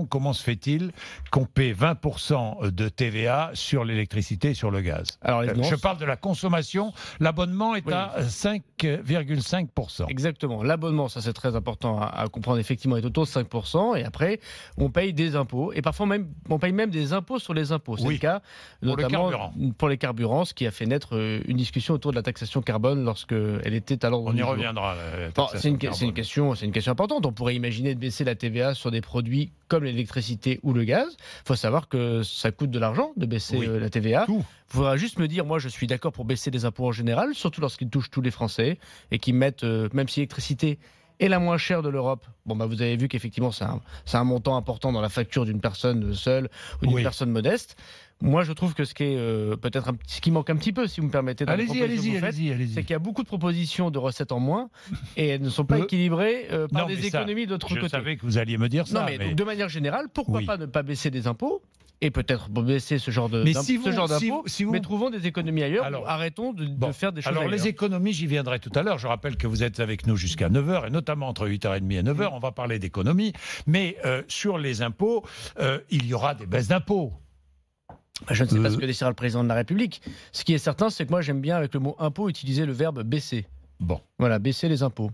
comment se fait-il qu'on paie 20% de TVA sur l'électricité et sur le gaz? Alors, Je parle de la consommation. L'abonnement est à 5,5%. Exactement. L'abonnement, ça c'est très important à comprendre, effectivement, est autour de 5%. Et après, on paye des impôts. Et parfois même, on paye même des impôts sur les impôts. C'est le cas, notamment pour les carburants, ce qui a fait naître une discussion autour de la taxation carbone lorsqu'elle était à l'ordre du jour. On y reviendra. C'est une question importante. On pourrait imaginer de baisser la TVA sur des produits comme l'électricité ou le gaz. Il faut savoir que ça coûte de l'argent de baisser la TVA. Il faudra juste me dire, moi je suis d'accord pour baisser les impôts en général, surtout lorsqu'ils touchent tous les Français et qui mettent, même si l'électricité est la moins chère de l'Europe, vous avez vu qu'effectivement c'est un montant important dans la facture d'une personne seule ou d'une personne modeste. Moi, je trouve que ce qui est peut-être ce qui manque un petit peu, si vous me permettez, allez-y. C'est qu'il y a beaucoup de propositions de recettes en moins et elles ne sont pas équilibrées par des économies d'autre côté. Je savais que vous alliez me dire ça. Non, mais donc, de manière générale, pourquoi pas ne pas baisser des impôts et peut-être baisser ce genre d'impôts, mais trouvons des économies ailleurs. Alors, arrêtons de faire des choses ailleurs. Les économies, j'y viendrai tout à l'heure. Je rappelle que vous êtes avec nous jusqu'à 9h, et notamment entre 8h30 et 9h. On va parler d'économie. Mais sur les impôts, il y aura des baisses d'impôts. Je ne sais pas ce que décidera le président de la République. Ce qui est certain, c'est que moi, j'aime bien, avec le mot impôt, utiliser le verbe baisser. Bon. Voilà, baisser les impôts.